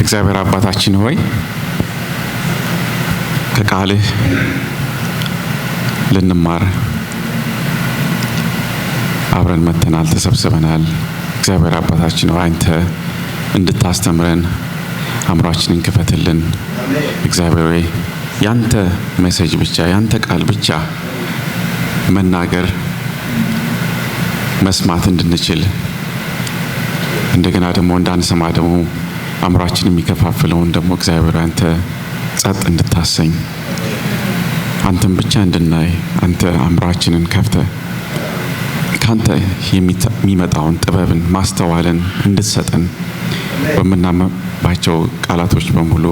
እግዚአብሔር አባታችን ሆይ ከቃልህ ልንማር አብረን መተናል ተሰብስበናል። እግዚአብሔር አባታችን ሆይ አንተ እንድታስተምረን አምራችንን ክፈትልን። እግዚአብሔር ሆይ ያንተ ሜሴጅ ብቻ ያንተ ቃል ብቻ መናገር መስማት እንድንችል እንደገና ደግሞ እንዳንሰማ ደግሞ አምራችንን የሚከፋፍለውን ደግሞ እግዚአብሔር አንተ ጸጥ እንድታሰኝ አንተን ብቻ እንድናይ አንተ አምራችንን ከፍተህ ካንተ የሚመጣውን ጥበብን ማስተዋልን እንድትሰጠን በመናመባቸው ቃላቶች በሙሉ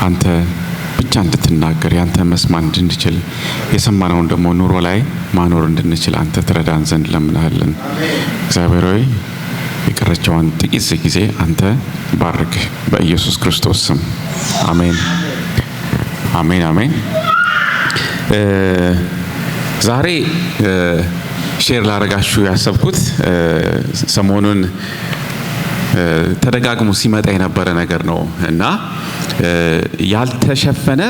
አንተ ብቻ እንድትናገር ያንተ መስማት እንድንችል የሰማነውን ደግሞ ኑሮ ላይ ማኖር እንድንችል አንተ ትረዳን ዘንድ ለምንሃለን። እግዚአብሔር ሆይ የቀረችውን ጥቂት ጊዜ አንተ ባርክ በኢየሱስ ክርስቶስ ስም አሜን አሜን አሜን። ዛሬ ሼር ላደርጋችሁ ያሰብኩት ሰሞኑን ተደጋግሞ ሲመጣ የነበረ ነገር ነው እና ያልተሸፈነ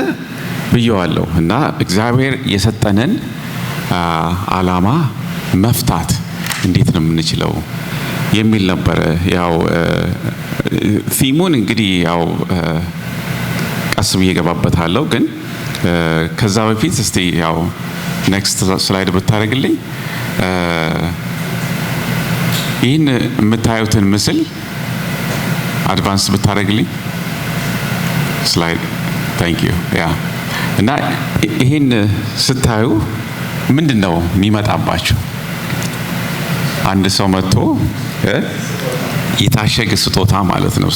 ብየዋለሁ እና እግዚአብሔር የሰጠንን ዓላማ መፍታት እንዴት ነው የምንችለው የሚል ነበር። ያው ፊሙን እንግዲህ ያው ቀስ ብዬ ገባበታለሁ፣ ግን ከዛ በፊት እስቲ ያው ኔክስት ስላይድ ብታደርግልኝ ይህን የምታዩትን ምስል አድቫንስ ብታደርግልኝ ስላይድ ታንክ ዩ ያ እና ይህን ስታዩ ምንድነው የሚመጣባችሁ? አንድ ሰው መጥቶ የታሸገ ስጦታ ማለት ነው።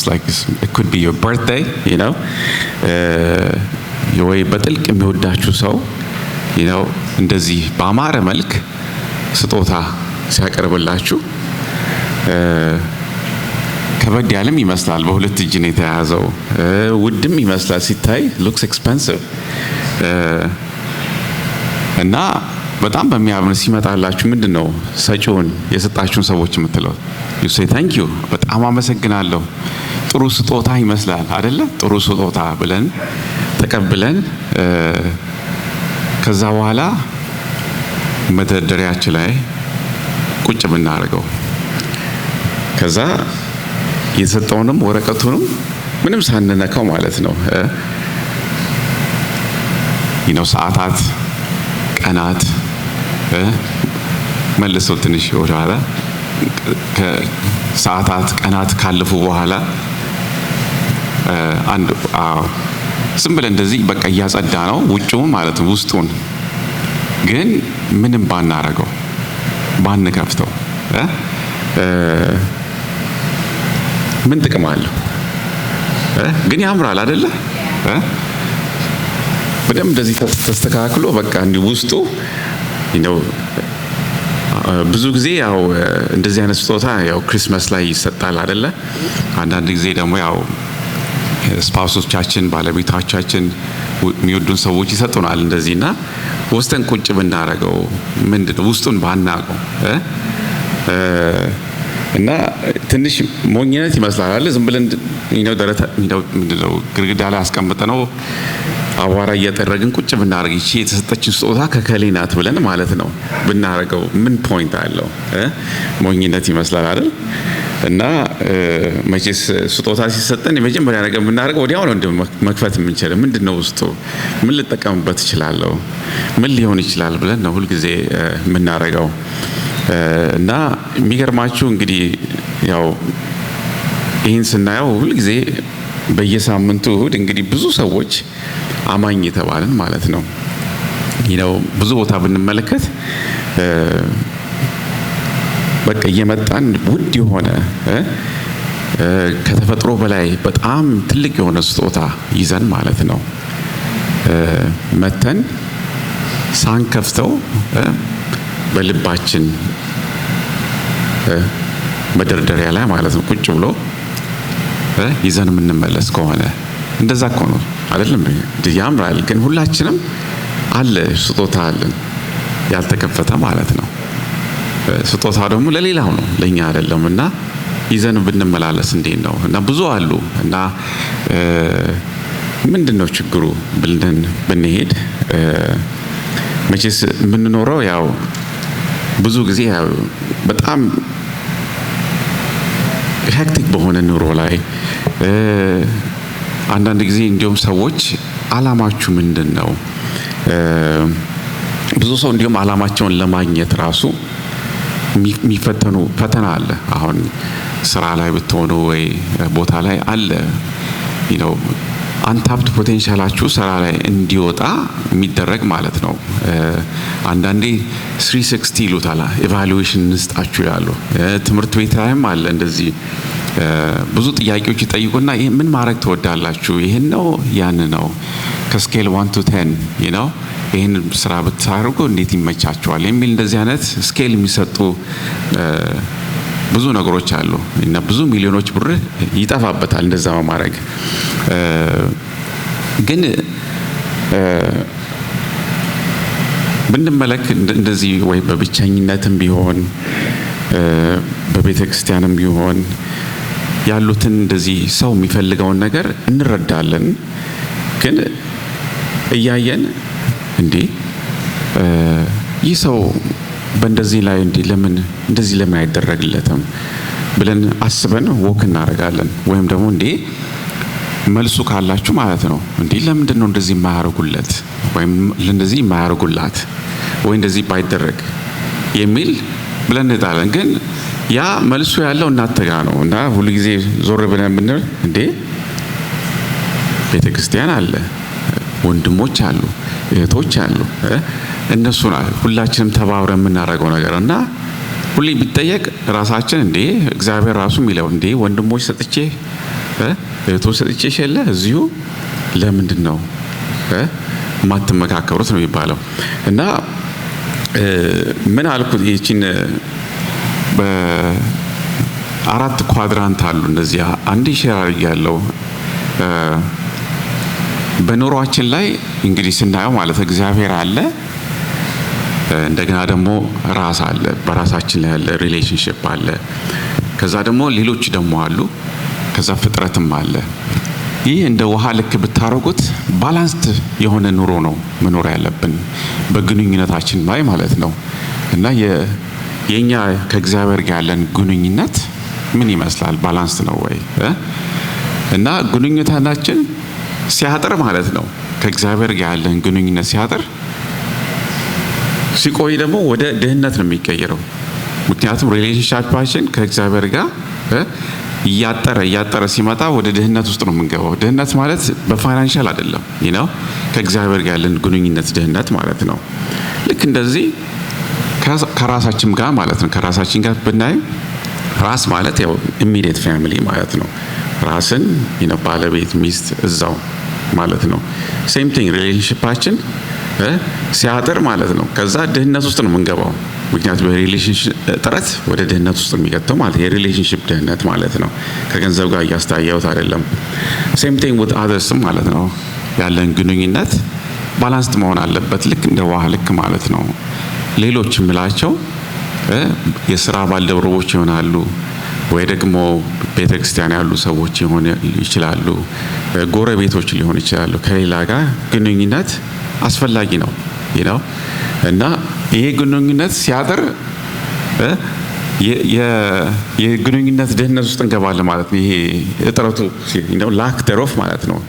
it could be your birthday, you know ወይ በጥልቅ የሚወዳችሁ ሰው you know እንደዚህ በአማረ መልክ ስጦታ ሲያቀርብላችሁ ከበድ ያለም ይመስላል። በሁለት እጅ ነው የተያዘው። ውድም ይመስላል ሲታይ looks expensive እና በጣም በሚያምር ሲመጣላችሁ ምንድነው ሰጪውን የሰጣችሁን ሰዎች የምትለው? you say thank you በጣም አመሰግናለሁ። ጥሩ ስጦታ ይመስላል አይደለ? ጥሩ ስጦታ ብለን ተቀብለን ከዛ በኋላ መደርደሪያችን ላይ ቁጭ ብናደርገው ከዛ የሰጠውንም ወረቀቱንም ምንም ሳንነካው ማለት ነው ሰዓታት ቀናት መልሰው ትንሽ ወደኋላ ከሰዓታት ቀናት ካለፉ በኋላ አንድ ዝም ብለን እንደዚህ በቃ እያጸዳ ነው ውጭውን ማለት ነው። ውስጡን ግን ምንም ባናረገው ባንከፍተው ምን ጥቅም አለው? ግን ያምራል አይደለ? በደም እንደዚህ ተስተካክሎ በቃ እንዲህ ውስጡ ብዙ ጊዜ ያው እንደዚህ አይነት ስጦታ ያው ክሪስማስ ላይ ይሰጣል አይደለ? አንዳንድ ጊዜ ደግሞ ያው ስፓውሶቻችን ባለቤቶቻችን የሚወዱን ሰዎች ይሰጡናል እንደዚህና ወስተን ቁጭ ብናረገው ምንድነው ውስጡን ባናቀው እና ትንሽ ሞኝነት ይመስላል አይደል? ዝም ብለን ደረታ ምንድነው ግድግዳ ላይ አስቀምጠነው አዋራ እያጠረግን ቁጭ ብናረግ እቺ የተሰጠችን ስጦታ ከከሌ ናት ብለን ማለት ነው ብናረገው ምን ፖይንት አለው? ሞኝነት ይመስላል አይደል? እና መቼስ ስጦታ ሲሰጠን የመጀመሪያ ነገር ብናረገው ወዲያው ነው መክፈት የምንችለው። ምንድነው ውስጡ? ምን ልጠቀምበት እችላለሁ? ምን ሊሆን ይችላል ብለን ነው ሁልጊዜ የምናረገው። እና የሚገርማችሁ እንግዲህ ያው ይህን ስናየው ሁልጊዜ በየሳምንቱ እሁድ እንግዲህ ብዙ ሰዎች አማኝ የተባለን ማለት ነው ብዙ ቦታ ብንመለከት በቃ እየመጣን ውድ የሆነ ከተፈጥሮ በላይ በጣም ትልቅ የሆነ ስጦታ ይዘን ማለት ነው መተን ሳንከፍተው በልባችን መደርደሪያ ላይ ማለት ነው ቁጭ ብሎ ይዘን የምንመለስ ከሆነ እንደዛ እኮ ነው አይደለም? ያምራል፣ ግን ሁላችንም አለ ስጦታ አለን ያልተከፈተ ማለት ነው። ስጦታ ደግሞ ለሌላው ነው ለኛ አይደለምና ይዘን ብንመላለስ እንዴት ነው? እና ብዙ አሉ እና ምንድነው ችግሩ ብለን ብንሄድ መቼስ የምንኖረው ያው ብዙ ጊዜ ያው በጣም ሄክቲክ በሆነ ኑሮ ላይ አንዳንድ ጊዜ እንዲሁም ሰዎች አላማችሁ ምንድነው? ብዙ ሰው እንዲሁም አላማቸውን ለማግኘት ራሱ የሚፈተኑ ፈተና አለ። አሁን ስራ ላይ ብትሆኑ ወይ ቦታ ላይ አለ አንታፕድ ፖቴንሻላችሁ ስራ ላይ እንዲወጣ የሚደረግ ማለት ነው። አንዳንዴ 360 ይሉታል ኢቫሉዌሽን እንስጣችሁ ያሉ ትምህርት ቤት ላይም አለ እንደዚህ ብዙ ጥያቄዎች ይጠይቁና ይሄ ምን ማድረግ ትወዳላችሁ? ይሄን ነው ያን ነው ከስኬል 1 to 10 ይሄን ስራ ብታደርጉ እንዴት ይመቻችኋል የሚል እንደዚህ አይነት ስኬል የሚሰጡ ብዙ ነገሮች አሉ እና ብዙ ሚሊዮኖች ብር ይጠፋበታል እንደዛ በማድረግ ግን ብንመለክ እንደዚህ ወይ በብቸኝነትም ቢሆን በቤተ ክርስቲያንም ቢሆን ያሉትን እንደዚህ ሰው የሚፈልገውን ነገር እንረዳለን። ግን እያየን እንዴ ይህ ሰው በእንደዚህ ላይ ለምን አይደረግለትም ብለን አስበን ወክ እናደርጋለን። ወይም ደግሞ እንዴ መልሱ ካላችሁ ማለት ነው እንዴ ለምንድን ነው እንደዚህ የማያደርጉለት ወይም ለእንደዚህ የማያደርጉላት ወይ እንደዚህ ባይደረግ የሚል ብለን እንጣለን። ግን ያ መልሱ ያለው እናንተ ጋር ነው እና ሁሉ ጊዜ ዞር ብለን ብንል እንዴ ቤተክርስቲያን አለ፣ ወንድሞች አሉ፣ እህቶች አሉ፣ እነሱና ሁላችንም ተባብረን የምናደርገው ነገር እና ሁሌ ቢጠየቅ ራሳችን እንዴ እግዚአብሔር ራሱ የሚለው እንዴ ወንድሞች ሰጥቼ እህቶች ሰጥቼ ሸለ እዚሁ ለምንድን ነው ማትመካከሩት ነው የሚባለው። እና ምን አልኩት ይቺን በአራት ኳድራንት አሉ እንደዚህ አንድ ሼር ያለው በኑሯችን ላይ እንግዲህ ስናየው ማለት እግዚአብሔር አለ፣ እንደገና ደግሞ ራስ አለ፣ በራሳችን ላይ ያለ ሪሌሽንሺፕ አለ፣ ከዛ ደግሞ ሌሎች ደግሞ አሉ፣ ከዛ ፍጥረትም አለ። ይህ እንደ ውሃ ልክ ብታረጉት ባላንስድ የሆነ ኑሮ ነው መኖር ያለብን በግንኙነታችን ላይ ማለት ነው። እና የኛ ከእግዚአብሔር ጋር ያለን ግንኙነት ምን ይመስላል? ባላንስድ ነው ወይ? እና ግንኙነታችን ሲያጥር ማለት ነው ከእግዚአብሔር ጋር ያለን ግንኙነት ሲያጥር ሲቆይ ደግሞ ወደ ድህነት ነው የሚቀየረው። ምክንያቱም ሪሌሽንሺፓችን ከእግዚአብሔር ጋር እያጠረ ሲመጣ ወደ ድህነት ውስጥ ነው የምንገባው። ድህነት ማለት በፋይናንሻል አይደለም ከእግዚአብሔር ጋር ያለን ግንኙነት ድህነት ማለት ነው። ልክ እንደዚህ ከራሳችን ጋር ማለት ነው። ከራሳችን ጋር ብናይ ራስ ማለት ያው ኢሚዲየት ፋሚሊ ማለት ነው። ራስን ባለቤት፣ ሚስት እዛው ማለት ነው። ሴም ቲንግ ሪሌሽንሺፓችን ሲያጥር ማለት ነው ከዛ ድህነት ውስጥ ነው የምንገባው። ምክንያቱም በሪሌሽንሺፕ እጥረት ወደ ድህነት ውስጥ የሚከተው ማለት የሪሌሽንሺፕ ድህነት ማለት ነው። ከገንዘብ ጋር እያስተያየሁት አይደለም። ሴም ቲንግ ዊዝ አዘርስም ማለት ነው። ያለን ግንኙነት ባላንስድ መሆን አለበት፣ ልክ እንደ ውሃ ልክ ማለት ነው። ሌሎች የምላቸው የስራ ባልደረቦች ይሆናሉ ወይ ደግሞ ቤተክርስቲያን ያሉ ሰዎች ይችላሉ፣ ጎረቤቶች ሊሆን ይችላሉ። ከሌላ ጋር ግንኙነት አስፈላጊ ነው እና ይሄ ግንኙነት ሲያጥር የግንኙነት ድህነት ውስጥ እንገባለን ማለት ነው። ይሄ እጥረቱ ላክ ደሮፍ ማለት ነው።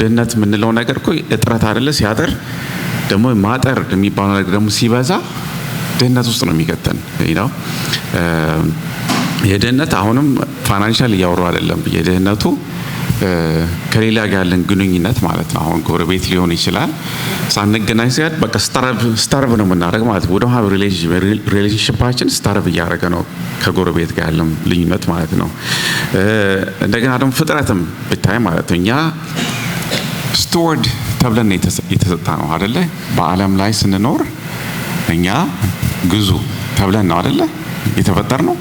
ድህነት የምንለው ነገር እኮ እጥረት አይደለ? ሲያጥር ደግሞ ማጠር የሚባለው ነገር ደግሞ ሲበዛ ድህነት ውስጥ ነው የሚከተን። የድህነት አሁንም ፋይናንሻል እያወሩ አይደለም። የድህነቱ ከሌላ ጋር ያለን ግንኙነት ማለት ነው። አሁን ጎረቤት ሊሆን ይችላል፣ ሳንገናኝ ሲያድ በቃ ስታርቭ ነው የምናደርግ ማለት ነው። ወደ ሀብ ሪሌሽንሺፓችን ስታርቭ እያደረገ ነው ከጎረቤት ጋር ያለን ልዩነት ማለት ነው። እንደገና ደግሞ ፍጥረትም ብታይ ማለት ነው እኛ ስቱዋርድ ተብለን የተሰጣ ነው አይደለ? በዓለም ላይ ስንኖር እኛ ግዙ ተብለን ነው አይደለ የተፈጠር ነው።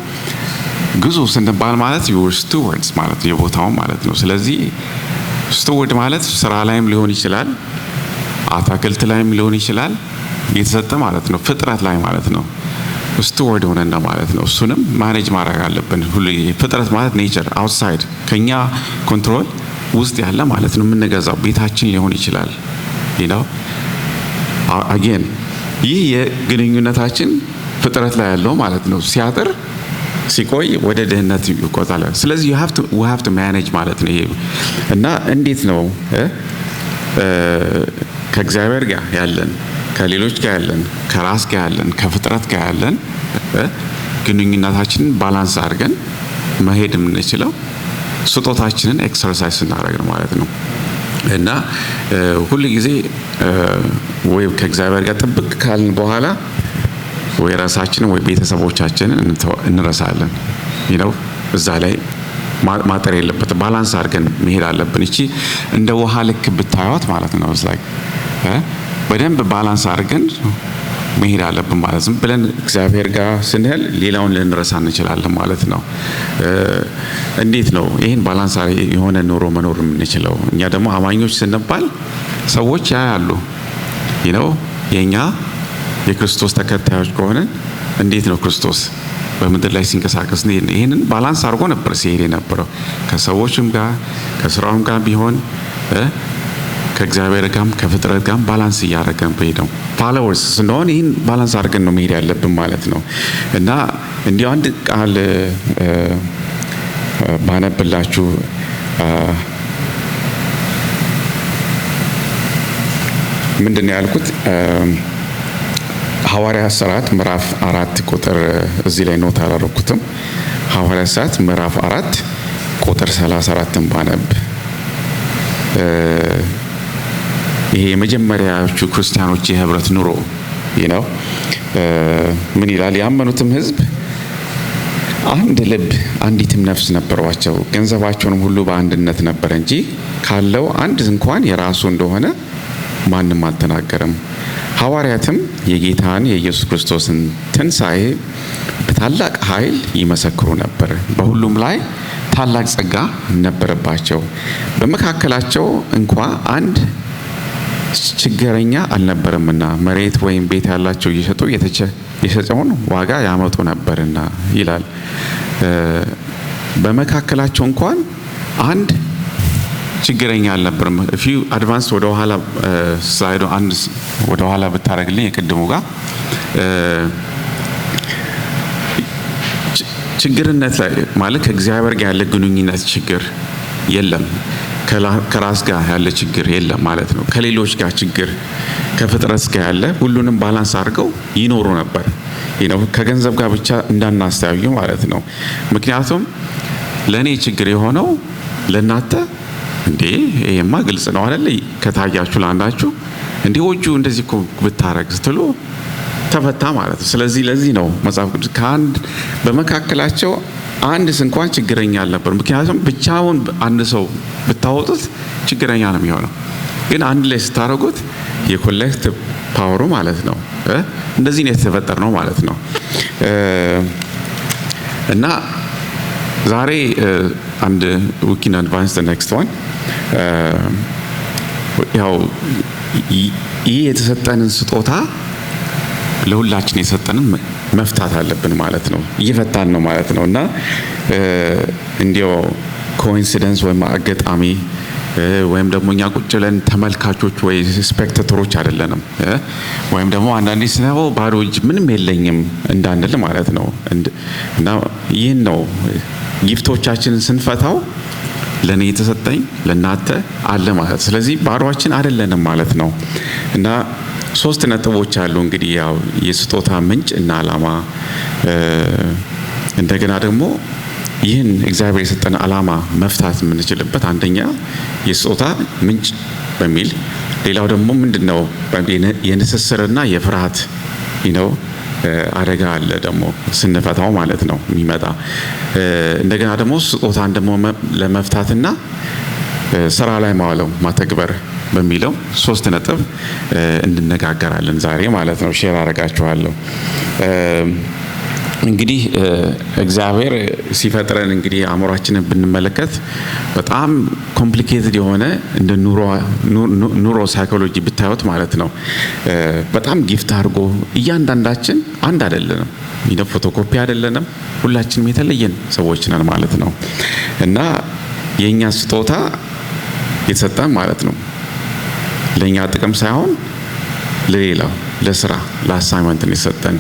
ግዙ ስንባል ማለት ዩር ስቱዋርድስ ማለት የቦታው ማለት ነው። ስለዚህ ስቱዋርድ ማለት ስራ ላይም ሊሆን ይችላል፣ አታክልት ላይም ሊሆን ይችላል የተሰጠ ማለት ነው። ፍጥረት ላይ ማለት ነው። ስቱዋርድ ሆነና ማለት ነው። እሱንም ማኔጅ ማድረግ አለብን። ሁሉ ፍጥረት ማለት ኔቸር አውትሳይድ ከኛ ኮንትሮል ውስጥ ያለ ማለት ነው። የምንገዛው ቤታችን ሊሆን ይችላል። ነው አጌን ይህ የግንኙነታችን ፍጥረት ላይ ያለው ማለት ነው። ሲያጥር ሲቆይ ወደ ድህነት ይቆጣል። ስለዚህ we have to manage ማለት ነው። ይሄ እና እንዴት ነው ከእግዚአብሔር ጋር ያለን፣ ከሌሎች ጋር ያለን፣ ከራስ ጋር ያለን፣ ከፍጥረት ጋር ያለን ግንኙነታችንን ባላንስ አድርገን መሄድ የምንችለው ስጦታችንን ኤክሰርሳይዝ ስናደርግ ነው ማለት ነው። እና ሁሉ ጊዜ ወይ ከእግዚአብሔር ጋር ጥብቅ ካልን በኋላ ወይ ራሳችንን ወይ ቤተሰቦቻችንን እንረሳለን። እዛ ላይ ማጠር የለበትም። ባላንስ አድርገን መሄድ አለብን። እቺ እንደ ውሃ ልክ ብታዩት ማለት ነው በደንብ ባላንስ አድርገን መሄድ አለብን ማለት ዝም ብለን እግዚአብሔር ጋር ስንል ሌላውን ልንረሳ እንችላለን ማለት ነው። እንዴት ነው ይሄን ባላንስ የሆነ ኑሮ መኖር የምንችለው? እኛ ደግሞ አማኞች ስንባል ሰዎች ያያሉ የኛ የክርስቶስ ተከታዮች ከሆነ እንዴት ነው ክርስቶስ በምድር ላይ ሲንቀሳቀስ ይሄንን ባላንስ አድርጎ ነበር ሲሄድ የነበረው ከሰዎችም ጋር ከስራውም ጋር ቢሆን ከእግዚአብሔር ጋርም ከፍጥረት ጋርም ባላንስ እያደረገን በሄደው ፎሎወርስ ስለሆነ ይህን ባላንስ አድርገን ነው መሄድ ያለብን ማለት ነው። እና እንዲያው አንድ ቃል ባነብላችሁ ምንድን ነው ያልኩት? ሐዋርያት ሥራ ምዕራፍ 4 ቁጥር እዚህ ላይ ኖት አላደረኩትም። ሐዋርያት ሥራ ምዕራፍ 4 ቁጥር 34ን ባነብ ይሄ የመጀመሪያዎቹ ክርስቲያኖች የህብረት ኑሮ ምን ይላል? ያመኑትም ህዝብ አንድ ልብ አንዲትም ነፍስ ነበሯቸው። ገንዘባቸውንም ሁሉ በአንድነት ነበር እንጂ ካለው አንድ እንኳን የራሱ እንደሆነ ማንም አልተናገረም። ሐዋርያትም የጌታን የኢየሱስ ክርስቶስን ትንሣኤ በታላቅ ኃይል ይመሰክሩ ነበር። በሁሉም ላይ ታላቅ ጸጋ ነበረባቸው። በመካከላቸው እንኳ አንድ ችግረኛ አልነበረምና መሬት ወይም ቤት ያላቸው እየሸጡ የሸጠውን ዋጋ ያመጡ ነበርና ይላል። በመካከላቸው እንኳን አንድ ችግረኛ አልነበረም። ፊው አድቫንስ ወደ ኋላ ሳይዶ አንድ ወደ ኋላ ብታረግልኝ የቅድሙ ጋር ችግርነት ላይ ማለት ከእግዚአብሔር ጋር ያለ ግንኙነት ችግር የለም። ከራስ ጋር ያለ ችግር የለም ማለት ነው። ከሌሎች ጋር ችግር ከፍጥረት ጋር ያለ ሁሉንም ባላንስ አድርገው ይኖሩ ነበር። ከገንዘብ ጋር ብቻ እንዳናስተያዩ ማለት ነው። ምክንያቱም ለኔ ችግር የሆነው ለናንተ ይሄማ ግልጽ ነው አይደል? ከታያችሁ ላንዳችሁ ወጁ እንደዚህ እኮ ብታረግ ስትሉ ተፈታ ማለት ነው። ስለዚህ ለዚህ ነው መጽሐፍ ቅዱስ ከአንድ በመካከላቸው አንድ እንኳን ችግረኛ አልነበር። ምክንያቱም ብቻውን አንድ ሰው ብታወጡት ችግረኛ ነው የሚሆነው። ግን አንድ ላይ ስታረጉት የኮሌክቲቭ ፓወሩ ማለት ነው እንደዚህ ነው የተፈጠረው ማለት ነው። እና ዛሬ አንድ ዊኪን አድቫንስ ኔክስት ዋን ያው ይህ የተሰጠንን ስጦታ ለሁላችን የሰጠንን መፍታት አለብን ማለት ነው። እየፈታን ነው ማለት ነው። እና እንዲያው ኮኢንሲደንስ ወይም አጋጣሚ ወይም ደግሞ እኛ ቁጭ ብለን ተመልካቾች ወይ ስፔክታተሮች አይደለንም። ወይም ደግሞ አንዳንዴ ስናው ባዶ እጅ ምንም የለኝም እንዳንል ማለት ነው። እና ይህን ነው ጊፍቶቻችንን ስንፈታው ለኔ የተሰጠኝ ለናንተ አለ ማለት። ስለዚህ ባዶአችን አይደለንም ማለት ነው። እና 3 ነጥቦች አሉ እንግዲህ ያው የስጦታ ምንጭ እና ዓላማ፣ እንደገና ደግሞ ይህን እግዚአብሔር የሰጠን ዓላማ መፍታት የምንችልበት አንደኛ የስጦታ ምንጭ በሚል፣ ሌላው ደግሞ ምንድነው የንስስርና የፍርሃት አደጋ አለ ደግሞ ስንፈታው ማለት ነው የሚመጣ። እንደገና ደግሞ ስጦታን ደግሞ ለመፍታትና ስራ ላይ ማዋለው ማተግበር በሚለው 3 ነጥብ እንነጋገራለን ዛሬ ማለት ነው። ሼር አደርጋችኋለሁ። እንግዲህ እግዚአብሔር ሲፈጥረን እንግዲህ አእምሯችንን ብንመለከት በጣም ኮምፕሊኬትድ የሆነ እንደ ኑሮ ሳይኮሎጂ ብታዩት ማለት ነው። በጣም ጊፍት አድርጎ እያንዳንዳችን አንድ አይደለንም፣ ፎቶኮፒ አይደለንም። ሁላችንም የተለየን ሰዎች ነን ማለት ነው እና የኛ ስጦታ የተሰጠን ማለት ነው ለኛ ጥቅም ሳይሆን ለሌላው ለስራ ለአሳይመንት ነው የሰጠን።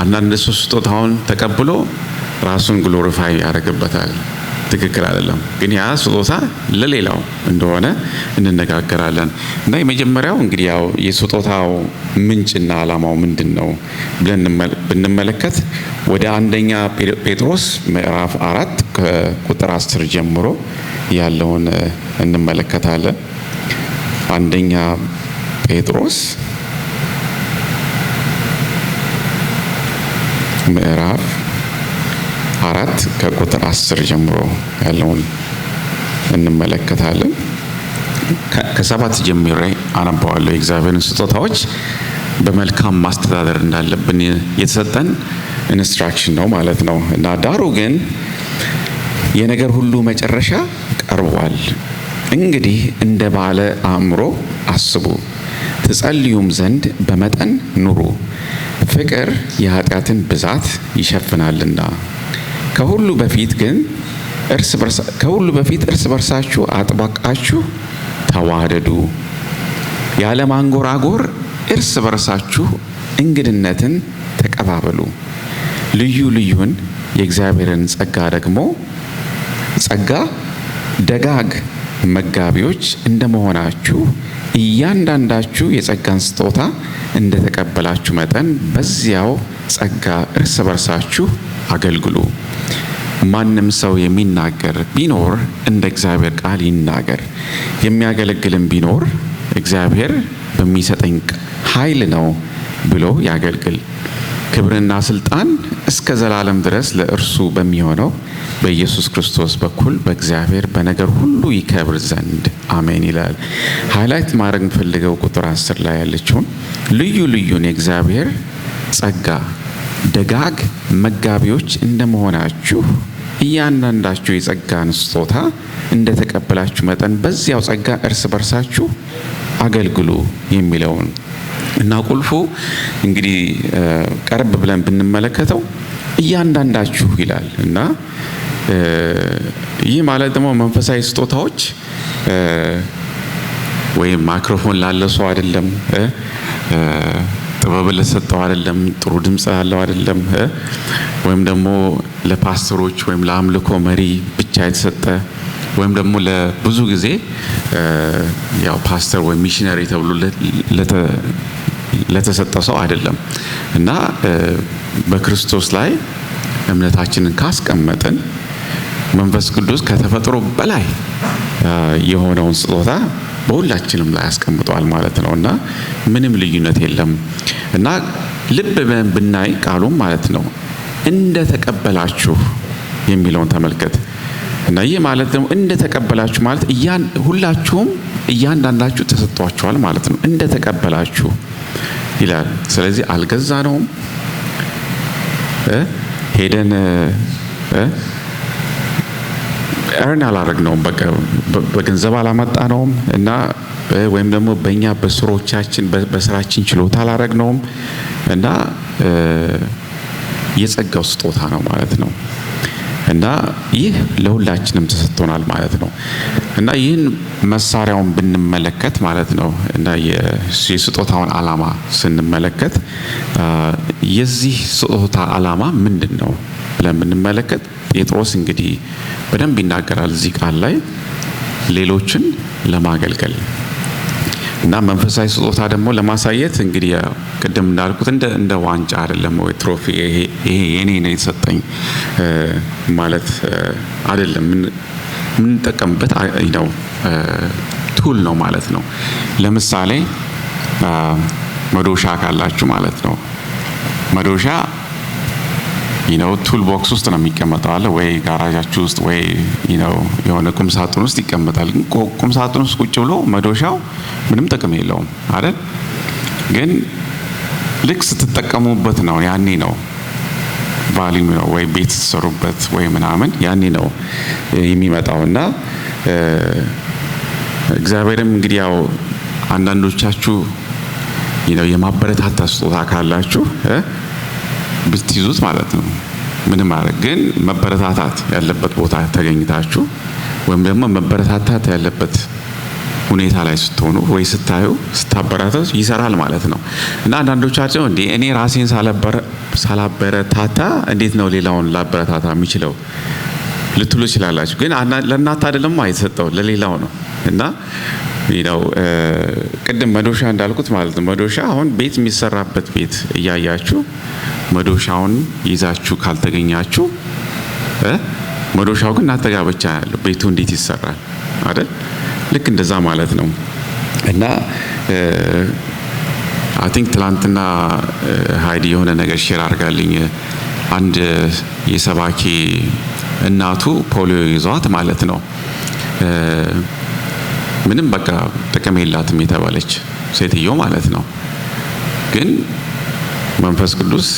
አንዳንድ ሰው ስጦታውን ተቀብሎ ራሱን ግሎሪፋይ ያደርግበታል። ትክክል አይደለም። ግን ያ ስጦታ ለሌላው እንደሆነ እንነጋገራለን እና የመጀመሪያው እንግዲህ ያው የስጦታው ምንጭና ዓላማው ምንድነው ብለን ብንመለከት ወደ አንደኛ ጴጥሮስ ምዕራፍ 4 ከቁጥር 10 ጀምሮ ያለውን እንመለከታለን። አንደኛ ጴጥሮስ ምዕራፍ 4 ከቁጥር 10 ጀምሮ ያለውን እንመለከታለን። ከሰባት ጀምሬ አነባዋለሁ። የእግዚአብሔርን ስጦታዎች በመልካም ማስተዳደር እንዳለብን የተሰጠን ኢንስትራክሽን ነው ማለት ነው እና ዳሩ ግን የነገር ሁሉ መጨረሻ ቀርቧል። እንግዲህ እንደ ባለ አእምሮ አስቡ፣ ትጸልዩም ዘንድ በመጠን ኑሩ። ፍቅር የኃጢአትን ብዛት ይሸፍናልና። ከሁሉ በፊት እርስ በርሳችሁ አጥብቃችሁ ተዋደዱ። ያለ ማንጎራጎር እርስ በርሳችሁ እንግድነትን ተቀባበሉ። ልዩ ልዩን የእግዚአብሔርን ጸጋ ደጋግ መጋቢዎች እንደመሆናችሁ እያንዳንዳችሁ የጸጋን ስጦታ እንደተቀበላችሁ መጠን በዚያው ጸጋ እርስ በርሳችሁ አገልግሉ። ማንም ሰው የሚናገር ቢኖር እንደ እግዚአብሔር ቃል ይናገር። የሚያገለግልም ቢኖር እግዚአብሔር በሚሰጠኝ ኃይል ነው ብሎ ያገልግል። ክብርና ስልጣን እስከ ዘላለም ድረስ ለእርሱ በሚሆነው በኢየሱስ ክርስቶስ በኩል በእግዚአብሔር በነገር ሁሉ ይከብር ዘንድ አሜን ይላል። ሃይላይት ማድረግ የምፈልገው ቁጥር 10 ላይ ያለችውን ልዩ ልዩን የእግዚአብሔር ጸጋ ደጋግ መጋቢዎች እንደመሆናችሁ እያንዳንዳችሁ የጸጋን ስጦታ እንደተቀበላችሁ መጠን በዚያው ጸጋ እርስ በርሳችሁ አገልግሉ የሚለውን እና ቁልፉ እንግዲህ ቀርብ ብለን ብንመለከተው እያንዳንዳችሁ ይላል እና ይህ ማለት ደግሞ መንፈሳዊ ስጦታዎች ወይም ማይክሮፎን ላለ ሰው አይደለም፣ ጥበብ ለሰጠው አይደለም፣ ጥሩ ድምጽ ያለው አይደለም፣ ወይም ደግሞ ለፓስተሮች ወይም ለአምልኮ መሪ ብቻ የተሰጠ ወይም ደግሞ ለብዙ ጊዜ ያው ፓስተር ወይም ሚሽነሪ ተብሎ ለተሰጠ ሰው አይደለም እና በክርስቶስ ላይ እምነታችንን ካስቀመጥን መንፈስ ቅዱስ ከተፈጥሮ በላይ የሆነውን ስጦታ በሁላችንም ላይ ያስቀምጧል ማለት ነው እና ምንም ልዩነት የለም እና ልብ ብናይ ቃሉም ማለት ነው እንደተቀበላችሁ የሚለውን ተመልከት እና ይህ ማለት ደግሞ እንደተቀበላችሁ ማለት ሁላችሁም እያንዳንዳችሁ ተሰጥቷችኋል ማለት ነው። እንደተቀበላችሁ ይላል። ስለዚህ አልገዛነውም፣ ሄደን እርን አላረግነውም፣ በገንዘብ አላመጣነውም እና ወይም ደግሞ በእኛ በስሮቻችን በስራችን ችሎታ አላረግነውም እና የጸጋው ስጦታ ነው ማለት ነው እና ይህ ለሁላችንም ተሰጥቶናል ማለት ነው እና ይህን መሳሪያውን ብንመለከት ማለት ነው እና የስጦታውን ዓላማ ስንመለከት የዚህ ስጦታ ዓላማ ምንድን ነው ብለን ብንመለከት ጴጥሮስ እንግዲህ በደንብ ይናገራል እዚህ ቃል ላይ ሌሎችን ለማገልገል እና መንፈሳዊ ስጦታ ደግሞ ለማሳየት እንግዲህ ቅድም እንዳልኩት እንደ ዋንጫ አይደለም ወይ ትሮፊ ይሄ የኔ ነው የተሰጠኝ ማለት አይደለም። የምንጠቀምበት ነው ቱል ነው ማለት ነው። ለምሳሌ መዶሻ ካላችሁ ማለት ነው መዶሻ ቱል ቦክስ ውስጥ ነው የሚቀመጠው አለ ወይ ጋራጃችሁ ውስጥ ወይ የሆነ ቁም ሳጥን ውስጥ ይቀመጣል። ቁም ሳጥን ውስጥ ቁጭ ብሎ መዶሻው ምንም ጥቅም የለውም አይደል? ግን ልክ ስትጠቀሙበት ነው ያኔ ነው ቫልዩ ነው ወይ ቤት ተሰሩበት ወይ ምናምን ያኔ ነው የሚመጣውና እግዚአብሔርም እንግዲህ ያው አንዳንዶቻችሁ የማበረታታት ስጦታ ካላችሁ ብትይዙት ማለት ነው ምንም ማድረግ ግን መበረታታት ያለበት ቦታ ተገኝታችሁ ወይም ደግሞ መበረታታት ያለበት ሁኔታ ላይ ስትሆኑ ወይ ስታዩ ስታበረታቱ ይሰራል ማለት ነው እና አንዳንዶቻችሁ እንዴ እኔ ራሴን ሳላበረታታ እንዴት ነው ሌላውን ላበረታታ የሚችለው ልትሉ ይችላላችሁ ግን ለእናንተ አይደለም አይተሰጠው ለሌላው ነው እና ቅድም መዶሻ እንዳልኩት ማለት ነው መዶሻ አሁን ቤት የሚሰራበት ቤት እያያችሁ መዶሻውን ይዛችሁ ካልተገኛችሁ መዶሻው ግን እናንተ ጋር ብቻ ያለው ቤቱ እንዴት ይሰራል አይደል ልክ እንደዛ ማለት ነው እና አይ ቲንክ ትላንትና ሃይዲ የሆነ ነገር ሼር አድርጋልኝ አንድ የሰባኪ እናቱ ፖሊዮ ይዟት ማለት ነው ምንም በቃ ጥቅም የላትም የተባለች ሴትዮ ማለት ነው ግን መንፈስ ቅዱስ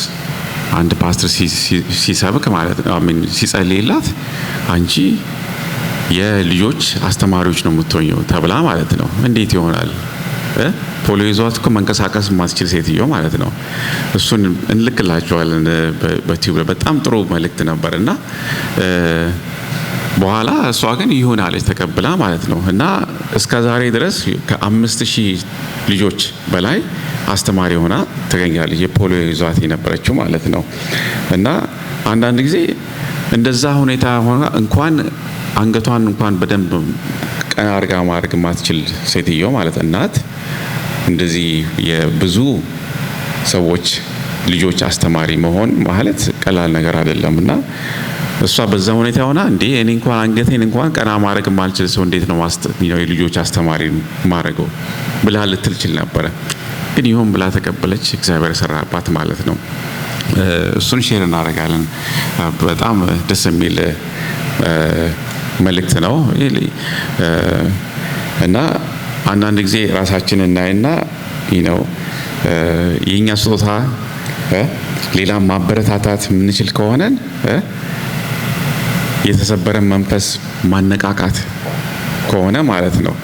አንድ ፓስተር ሲሰብክ ማለት ነው ሲጸልይላት አንቺ የልጆች አስተማሪዎች ነው የምትሆኚው ተብላ ማለት ነው እንዴት ይሆናል ፖሊዮ ይዟት እኮ መንቀሳቀስ ማትችል ሴትዮ ማለት ነው እሱን እንልክላቸዋለን በቲዩብ በጣም ጥሩ መልእክት ነበርና በኋላ እሷ ግን ይሁን አለች ተቀብላ ማለት ነው እና እስከ ዛሬ ድረስ ከ5000 ልጆች በላይ አስተማሪ ሆና ተገኛለች የፖሊዮ ይዟት የነበረችው ማለት ነው እና አንዳንድ ጊዜ እንደዛ ሁኔታ ሆና እንኳን አንገቷን እንኳን በደንብ ቀና አርጋ ማድረግ ማትችል ሴትዮ ማለት እናት እንደዚህ የብዙ ሰዎች ልጆች አስተማሪ መሆን ማለት ቀላል ነገር አይደለምና እሷ በዛ ሁኔታ ሆና እንዴ እኔ እንኳን አንገቴን እንኳን ቀና ማድረግ ማልችል ሰው እንዴት ነው የልጆች አስተማሪ ማድረገው ብላ ልትልችል ነበር ግን ይሁን ብላ ተቀበለች እግዚአብሔር ሰራባት ማለት ነው እሱን ሼር እናደርጋለን በጣም ደስ የሚል መልእክት ነው እና አንዳንድ ጊዜ ራሳችንን እናይና የኛ ስጦታ ሌላ ማበረታታት የምንችል ከሆነ የተሰበረ መንፈስ ማነቃቃት ከሆነ ማለት ነው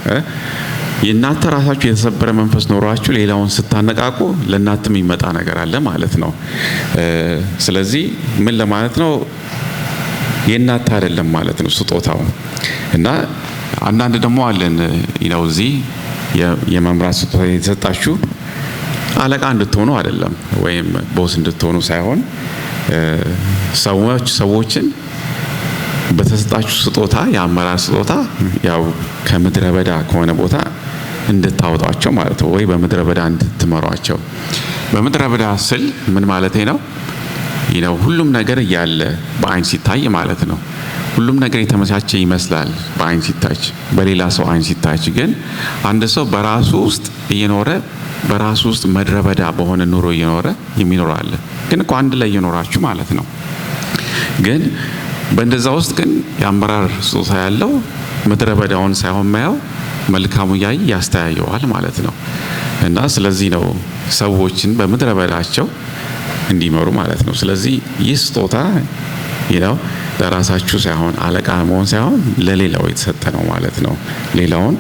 የእናንተ ራሳችሁ የተሰበረ መንፈስ ኖሯችሁ ሌላውን ስታነቃቁ ለእናንተም የሚመጣ ነገር አለ ማለት ነው ስለዚህ ምን ለማለት ነው የእናንተ አይደለም ማለት ነው ስጦታው እና አንዳንድ ደግሞ አለን እዚህ የመምራት ስጦታ የተሰጣችሁ አለቃ እንድትሆኑ አይደለም ወይም ቦስ እንድትሆኑ ሳይሆን ሰዎችን በተሰጣችሁ ስጦታ የአመራር ስጦታ ያው ከምድረ በዳ ከሆነ ቦታ እንድታወጧቸው ማለት ነው ወይ በምድረ በዳ እንድትመሯቸው በምድረ በዳ ስል ምን ማለት ነው ሁሉም ነገር ያለ በአይን ሲታይ ማለት ነው ሁሉም ነገር የተመቻቸ ይመስላል በአይን ሲታይ በሌላ ሰው አይን ሲታይ ግን አንድ ሰው በራሱ ውስጥ እየኖረ በራሱ ውስጥ ምድረ በዳ በሆነ ኑሮ እየኖረ የሚኖር አለ ግን እኮ አንድ ላይ እየኖራችሁ ማለት ነው ግን በእንደዛ ውስጥ ግን የአመራር ስጦታ ያለው ምድረ በዳውን ሳይሆን ማየው መልካሙ ያስተያየዋል ማለት ነው እና ስለዚህ ነው ሰዎችን በምድረ በዳቸው እንዲመሩ ማለት ነው ስለዚህ ይህ ስጦታ ለራሳችሁ ሳይሆን አለቃ መሆን ሳይሆን ለሌላው የተሰጠ ነው ማለት ነው ሌላውን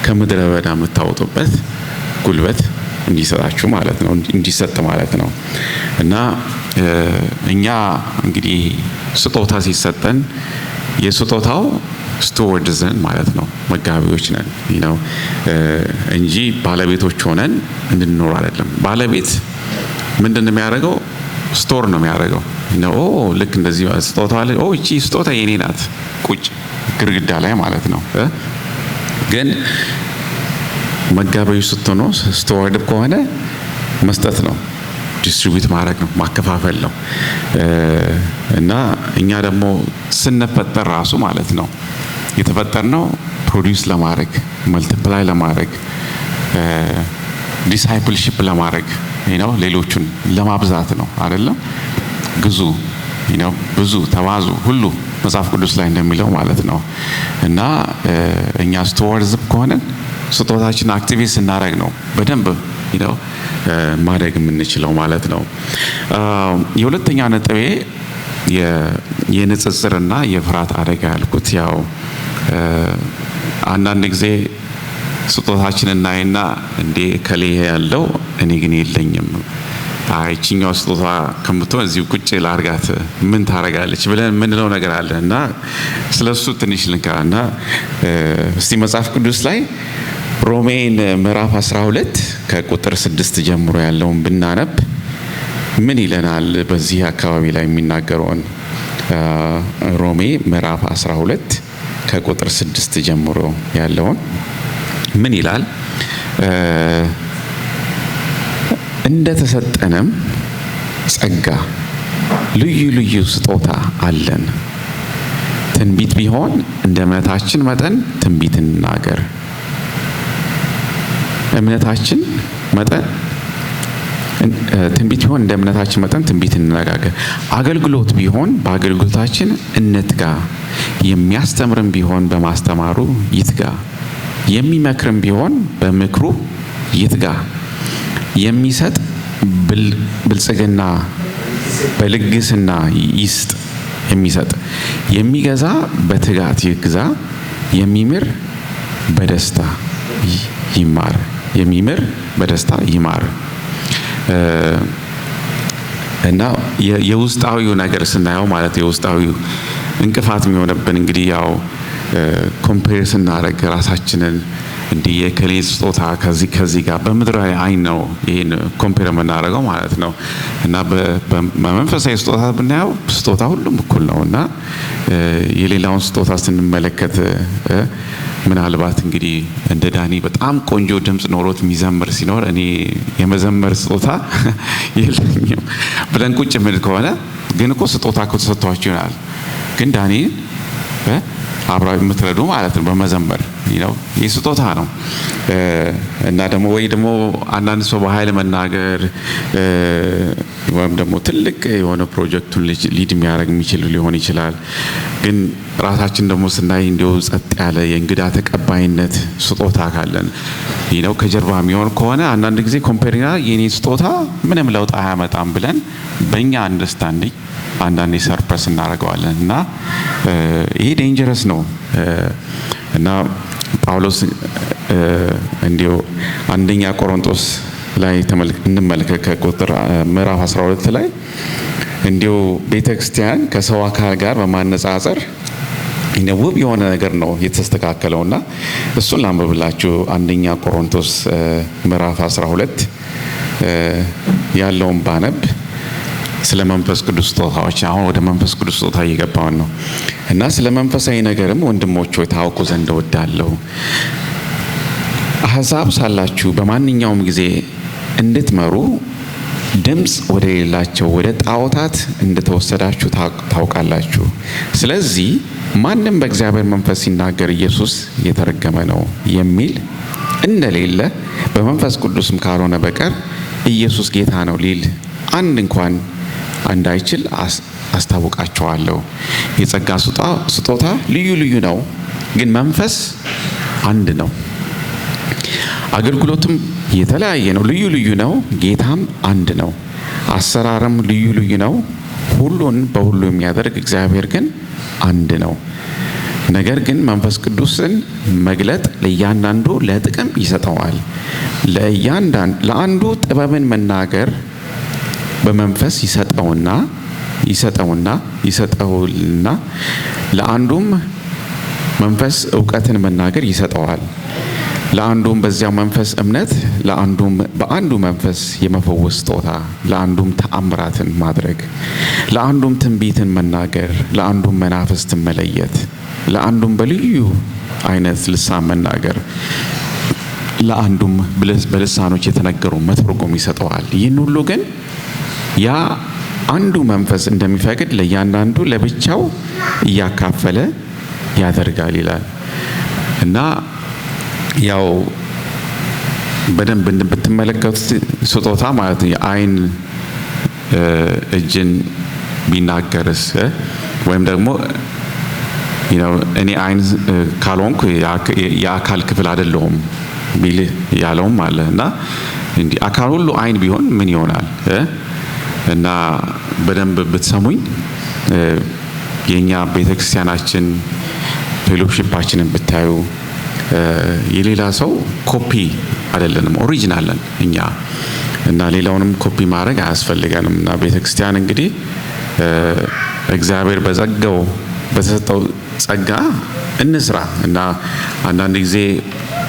ከምድረ በዳ የምታወጡበት ጉልበት እንዲሰጣችሁ ማለት ነው እንዲሰጥ ማለት ነው እና እኛ እንግዲህ ስጦታ ሲሰጠን የስጦታው ስቱዋርድስ ነን ማለት ነው መጋቢዎች ነን እንጂ ባለቤቶች ሆነን እንድንኖር አይደለም ባለቤት ምንድነው የሚያደርገው ስቶር ነው የሚያደርገው ልክ እንደዚህ ስጦታ አለ እቺ ስጦታ የኔ ናት ቁጭ ግርግዳ ላይ ማለት ነው ግን መጋቢው ስትሆኑ ስቱዋርድ ከሆነ መስጠት ነው ዲስትሪቢዩት ማድረግ ነው ማከፋፈል ነው እና እኛ ደግሞ ስንፈጠር ራሱ ማለት ነው የተፈጠርነው ፕሮዲዩስ ለማድረግ መልቲፕላይ ለማድረግ ዲሳይፕልሺፕ ለማድረግ ሌሎቹን ለማብዛት ነው አይደለም ግዙ ብዙ ተባዙ ሁሉ መጽሐፍ ቅዱስ ላይ እንደሚለው ማለት ነው እና እኛ ስቱዋርድስ ከሆነ ስጦታችን አክቲቪቲ ስናደርግ ነው በደንብ ማድረግ የምንችለው ማለት ነው የሁለተኛ ነጥቤ የንጽጽርና የፍርሃት አደጋ ያልኩት ያው አንዳንድ ጊዜ ስጦታችንን እናይና እንዴ ከሌ ያለው እኔ ግን የለኝም፣ አይቺኛው ስጦታ ከምትሆን እዚሁ ቁጭ ላርጋት ምን ታረጋለች ብለን ምንለው ነገር አለ እና ስለሱ ትንሽ ልንከራና እስቲ መጽሐፍ ቅዱስ ላይ ሮሜን ምዕራፍ 12 ከቁጥር 6 ጀምሮ ያለውን ብናነብ ምን ይለናል? በዚህ አካባቢ ላይ የሚናገረውን ሮሜ ምዕራፍ 12 ከቁጥር 6 ጀምሮ ያለውን ምን ይላል? እንደተሰጠንም ጸጋ ልዩ ልዩ ስጦታ አለን። ትንቢት ቢሆን እንደ እምነታችን መጠን ትንቢት እንናገር። እምነታችን መጠን ትንቢት ቢሆን እንደ እምነታችን መጠን ትንቢት እንነጋገር። አገልግሎት ቢሆን በአገልግሎታችን እንትጋ። የሚያስተምርም ቢሆን በማስተማሩ ይትጋ። የሚመክርም ቢሆን በምክሩ ይትጋ። የሚሰጥ ብልጽግና በልግስና ይስጥ። የሚሰጥ የሚገዛ በትጋት ይግዛ። የሚምር በደስታ ይማር። የሚምር በደስታ ይማር። እና የውስጣዊው ነገር ስናየው ማለት የውስጣዊው እንቅፋት የሚሆነብን እንግዲህ ያው ኮምፔር ስናደርግ ራሳችንን እንዲህ የከሌ ስጦታ ከዚህ ጋር በምድራዊ አይን ነው ይሄን ኮምፔር የምናደርገው ማለት ነው። እና በመንፈሳዊ ስጦታ ብናየው ስጦታ ሁሉም እኩል ነው እና የሌላውን ስጦታ ስንመለከት ምናልባት እንግዲህ እንደ ዳኒ በጣም ቆንጆ ድምጽ ኖሮት የሚዘምር ሲኖር እኔ የመዘመር ስጦታ የለኝም ብለን ቁጭ ምን ከሆነ ግን እኮ ስጦታ ተሰጥቷችሁ ይሆናል። ግን ዳኒ አብራው የምትረዱ ማለት ነው በመዘመር ነው ይህ ስጦታ ነው። እና ደግሞ ወይ ደግሞ አንዳንድ ሰው በኃይል መናገር ወይም ደግሞ ትልቅ የሆነ ፕሮጀክቱን ሊድ የሚያደርግ የሚችል ሊሆን ይችላል። ግን ራሳችን ደግሞ ስናይ እንዲሁ ጸጥ ያለ የእንግዳ ተቀባይነት ስጦታ ካለን ነው ከጀርባ የሚሆን ከሆነ አንዳንድ ጊዜ ኮምፔሪና የኔ ስጦታ ምንም ለውጥ አያመጣም ብለን በእኛ አንደርስታንዲንግ አንዳንዴ ሰርፕረስ እናደርገዋለን እና ይሄ ዴንጀረስ ነው። እና ጳውሎስ እንዲሁ አንደኛ ቆሮንቶስ ላይ እንመልከት ከቁጥር ምዕራፍ 12 ላይ እንዲሁ ቤተክርስቲያን ከሰው አካል ጋር በማነጻጸር ውብ የሆነ ነገር ነው የተስተካከለውና እሱን ላንብብላችሁ። አንደኛ ቆሮንቶስ ምዕራፍ 12 ያለውን ባነብ ስለ መንፈስ ቅዱስ ስጦታዎች አሁን ወደ መንፈስ ቅዱስ ስጦታ እየገባን ነው እና ስለ መንፈሳዊ ነገርም ወንድሞች ሆይ ታውቁ ዘንድ እወዳለሁ። አሕዛብ ሳላችሁ በማንኛውም ጊዜ እንድትመሩ ድምፅ ወደ ሌላቸው ወደ ጣዖታት እንደተወሰዳችሁ ታውቃላችሁ። ስለዚህ ማንም በእግዚአብሔር መንፈስ ሲናገር ኢየሱስ የተረገመ ነው የሚል እንደሌለ በመንፈስ ቅዱስም ካልሆነ በቀር ኢየሱስ ጌታ ነው ሊል አንድ እንኳን እንዳይችል አስታውቃቸዋለሁ። የጸጋ ስጦታ ልዩ ልዩ ነው፣ ግን መንፈስ አንድ ነው። አገልግሎትም የተለያየ ነው፣ ልዩ ልዩ ነው፣ ጌታም አንድ ነው። አሰራርም ልዩ ልዩ ነው፣ ሁሉን በሁሉ የሚያደርግ እግዚአብሔር ግን አንድ ነው። ነገር ግን መንፈስ ቅዱስን መግለጥ ለእያንዳንዱ ለጥቅም ይሰጠዋል። ለአንዱ ጥበብን መናገር በመንፈስ ይሰጠውና ለአንዱም መንፈስ እውቀትን መናገር ይሰጠዋል። ለአንዱም በዚያው መንፈስ እምነት፣ ለአንዱም በአንዱ መንፈስ የመፈወስ ስጦታ፣ ለአንዱም ተአምራትን ማድረግ፣ ለአንዱም ትንቢትን መናገር፣ ለአንዱም መናፍስትን መለየት፣ ለአንዱም በልዩ አይነት ልሳን መናገር፣ ለአንዱም በልሳኖች የተነገሩ መተርጎም ይሰጠዋል። ይህን ሁሉ ግን ያ አንዱ መንፈስ እንደሚፈቅድ ለእያንዳንዱ ለብቻው እያካፈለ ያደርጋል ይላል። እና ያው በደንብ ብትመለከቱት ስጦታ ማለት ነው የአይን እጅን ቢናገርስ ወይም ደግሞ እኔ አይን ካልሆንኩ የአካል ክፍል አይደለሁም ቢል ያለውም አለ እና እንዲህ አካል ሁሉ አይን ቢሆን ምን ይሆናል? እና በደንብ ብትሰሙኝ የኛ ቤተክርስቲያናችን ፌሎሺፓችንን ብታዩ የሌላ ሰው ኮፒ አይደለንም፣ ኦሪጂናል ነን እኛ እና ሌላውንም ኮፒ ማድረግ አያስፈልገንም። እና ቤተክርስቲያን እንግዲህ እግዚአብሔር በጸጋው በተሰጠው ጸጋ እንስራ እና አንዳንድ ጊዜ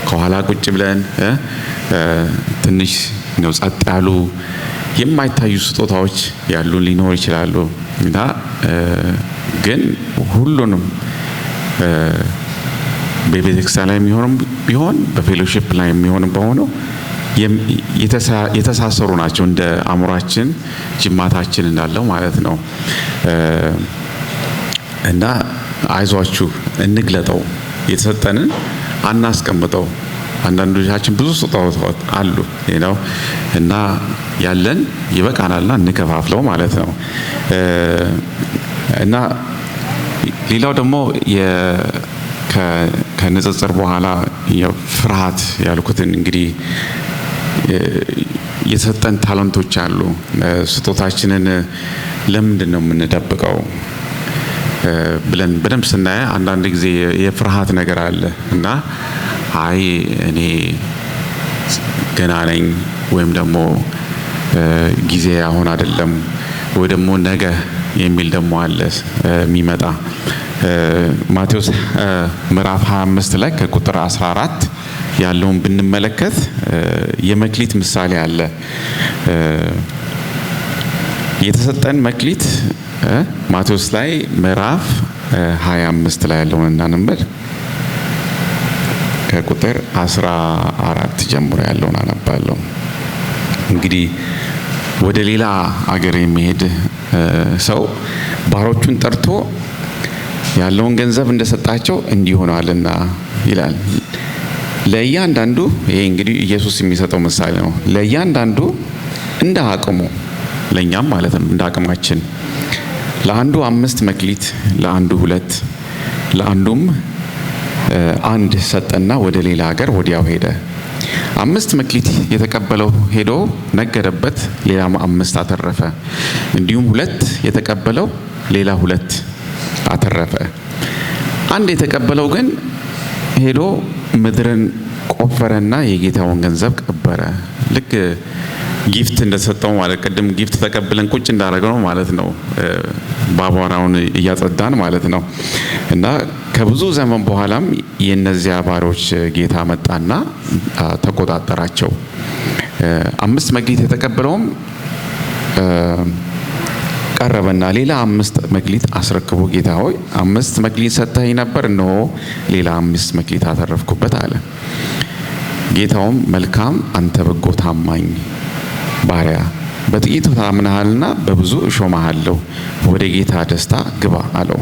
ከኋላ ቁጭ ብለን ትንሽ ነው ጸጥ ያሉ የማይታዩ ስጦታዎች ያሉን ሊኖር ይችላሉ እና ግን ሁሉንም በቤተክርስቲያን ላይ የሚሆንም ቢሆን በፌሎሺፕ ላይ የሚሆንም በሆነው የተሳሰሩ ናቸው። እንደ አእምሯችን ጅማታችን እንዳለው ማለት ነው እና አይዟችሁ እንግለጠው፣ የተሰጠንን አናስቀምጠው። አንዳንዶቻችን ብዙ ስጦታዎች አሉ ነው እና ያለን ይበቃናልና እንከፋፍለው ማለት ነው። እና ሌላው ደግሞ ከንጽጽር በኋላ ፍርሃት ያልኩትን እንግዲህ የተሰጠን ታለንቶች አሉ። ስጦታችንን ለምንድን ነው የምንደብቀው ብለን በደንብ ስናየ አንዳንድ ጊዜ የፍርሃት ነገር አለ እና አይ እኔ ገና ነኝ ወይም ደግሞ ጊዜ አሁን አይደለም ወይ ደግሞ ነገ የሚል ደግሞ አለ የሚመጣ። ማቴዎስ ምዕራፍ 25 ላይ ከቁጥር 14 ያለውን ብንመለከት የመክሊት ምሳሌ አለ። የተሰጠን መክሊት ማቴዎስ ላይ ምዕራፍ 25 ላይ ያለውን እናንበል። ከቁጥር 14 ጀምሮ ያለውን አነባለሁ። እንግዲህ ወደ ሌላ አገር የሚሄድ ሰው ባሮቹን ጠርቶ ያለውን ገንዘብ እንደሰጣቸው እንዲሆናልና ይላል። ለእያንዳንዱ ይሄ እንግዲህ ኢየሱስ የሚሰጠው ምሳሌ ነው። ለእያንዳንዱ እንደ አቅሙ፣ ለኛም ማለት ነው እንደ አቅማችን፣ ለአንዱ 5 መክሊት፣ ለአንዱ 2፣ ለአንዱም 1 ሰጠና ወደ ሌላ ሀገር ወዲያው ሄደ። 5 መክሊት የተቀበለው ሄዶ ነገረበት፣ ሌላም 5 አተረፈ። እንዲሁም 2 የተቀበለው ሌላ 2 አተረፈ። 1 የተቀበለው ግን ሄዶ ምድርን ቆፈረና የጌታውን ገንዘብ ቀበረ። ልክ ጊፍት እንደሰጠው ማለት ቅድም ጊፍት ተቀብለን ቁጭ እንዳደረገው ነው ማለት ነው። ባቧራውን እያጸዳን ማለት ነው። እና ከብዙ ዘመን በኋላም የነዚያ ባሮች ጌታ መጣና ተቆጣጠራቸው። 5 መክሊት የተቀበለውም ቀረበና ሌላ 5 መክሊት አስረክቦ ጌታ ሆይ 5 መክሊት ሰጥተኸኝ ነበር፣ እነሆ ሌላ 5 መክሊት አተረፍኩበት አለ። ጌታውም መልካም አንተ በጎ ታማኝ ባሪያ፣ በጥቂቱ ታምነሃልና በብዙ እሾምሃለሁ፣ ወደ ጌታ ደስታ ግባ አለው።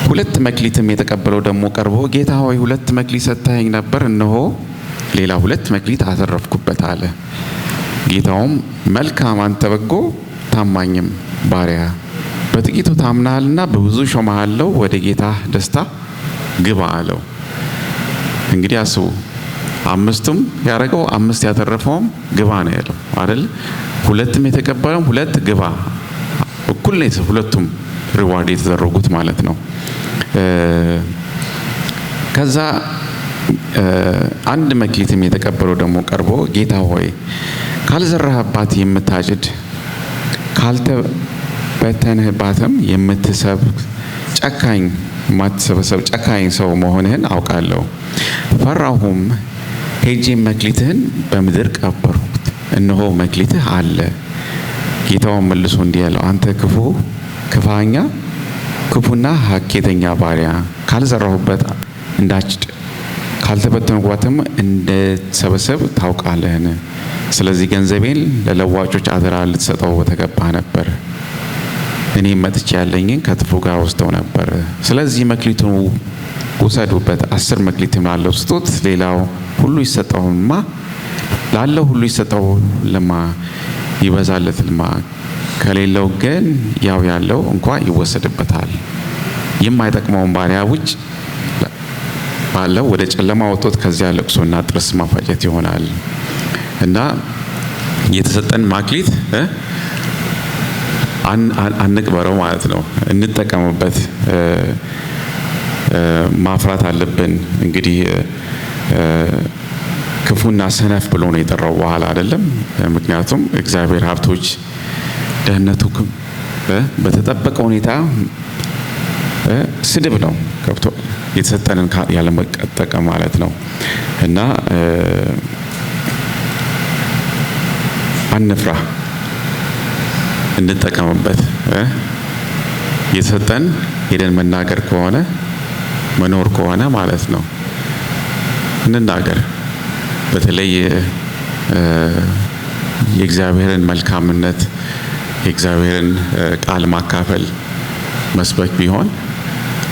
2 መክሊትም የተቀበለው ደግሞ ቀርቦ ጌታ ሆይ 2 መክሊት ሰጥተኸኝ ነበር፣ እነሆ ሌላ 2 መክሊት አተረፍኩበት አለ። ጌታውም መልካም አንተ በጎ ታማኝም ባሪያ፣ በጥቂቱ ታምነሃልና በብዙ እሾምሃለሁ፣ ወደ ጌታ ደስታ ግባ አለው። እንግዲህ አስቡ፣ 5ቱም ያደረገው 5 ያተረፈውም ግባ ነው ያለው አይደል? 2ም የተቀበለው 2 ግባ፣ እኩል ነው ሁለቱም ሪዋርድ የተደረጉት ማለት ነው። ከዛ 1 መክሊትም የተቀበለው ደግሞ ቀርቦ ጌታ ሆይ ካልዘራህባት የምታጭድ ካልተበተንህባትም የምትሰብክ ጨካኝ የማትሰበሰብ ጨካኝ ሰው መሆንህን አውቃለሁ። ፈራሁም፣ ሄጄም መክሊትህን በምድር ቀበርኩት፣ እነሆ መክሊትህ አለ። ጌታውን መልሶ እንዲህ አለው፣ አንተ ክፋኛ ክፉና ሀኬተኛ ባሪያ፣ ካልዘራሁበት እንዳጭድ ካልተበተንኳትም እንደተሰበሰብ ታውቃለህን? ስለዚህ ገንዘቤን ለለዋጮች አደራ ልትሰጠው በተገባ ነበር። እኔም መጥቼ ያለኝን ከትርፉ ጋር ወስደው ነበር። ስለዚህ መክሊቱን ውሰዱበት፣ 10 መክሊትም ላለው ስጡት፣ ሌላው ሁሉ ይሰጠውማ ላለው ሁሉ ይሰጠው ለማ ይበዛለት ልማ፣ ከሌለው ግን ያው ያለው እንኳ ይወሰድበታል። የማይጠቅመውን ባሪያ ውጭ ባለው ወደ ጨለማ ወጥቶት ከዚያ ለቅሶና ጥርስ ማፋጨት ይሆናል። እና የተሰጠን ማክሊት አንቅበረው ማለት ነው። እንጠቀምበት። ማፍራት አለብን። እንግዲህ ክፉና ሰነፍ ብሎ ነው የጠራው በኋላ አይደለም። ምክንያቱም እግዚአብሔር ሀብቶች ደህንነቱ በተጠበቀ ሁኔታ ስድብ ነው ከብቶ የተሰጠንን ያለ መጠቀም ማለት ነው። እና አንፍራ፣ እንጠቀምበት። የተሰጠን ሄደን መናገር ከሆነ መኖር ከሆነ ማለት ነው እንናገር። በተለይ የእግዚአብሔርን መልካምነት የእግዚአብሔርን ቃል ማካፈል መስበክ ቢሆን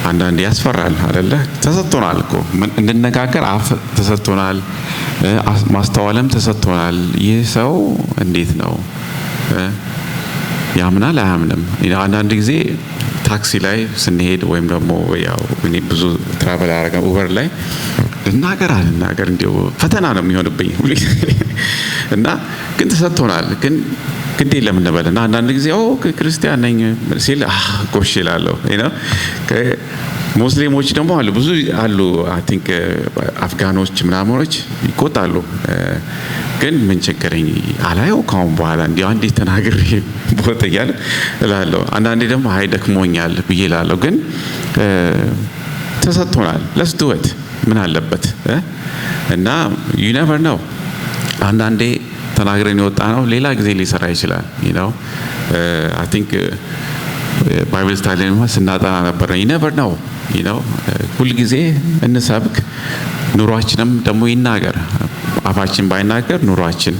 አንዳንዴ ያስፈራል አይደለ? ተሰጥቶናል እኮ እንድነጋገር አፍ ተሰጥቶናል፣ ማስተዋልም ተሰጥቶናል። ይህ ሰው እንዴት ነው ያምናል አያምንም? አንዳንድ ጊዜ ታክሲ ላይ ስንሄድ ወይም ደግሞ ያው እኔ ብዙ ትራቨል አደረገ ኡበር ላይ ልናገር እንዲሁ ፈተና ነው የሚሆንብኝ እና ግን ተሰጥቶናል። ግን ግዴ ለምን እንበልና አንዳንድ ጊዜ ክርስቲያን ነኝ ሲል ጎሽ ይላለሁ። ሙስሊሞች ደግሞ አሉ ብዙ አሉ። አይ ቲንክ አፍጋኖች ምናምኖች ይቆጣሉ። ግን ምን ቸገረኝ አላየው ካሁን በኋላ እንዲሁ አንዴ ተናግሬ ቦታ እያለ እላለሁ። አንዳንዴ ደግሞ አይ ደክሞኛል ብዬ እላለሁ። ግን ተሰጥቶናል። ለስ ዱ ኢት ምን አለበት? እና ዩ ኔቨር ነው። አንዳንዴ ተናግረን የወጣ ነው ሌላ ጊዜ ሊሰራ ይችላል። አይ ቲንክ ባይብል ስታዲ ስናጠና ነበር። ዩ ኔቨር ነው። ሁል ጊዜ እንሰብክ፣ ኑሯችንም ደግሞ ይናገር። አፋችን ባይናገር ኑሯችን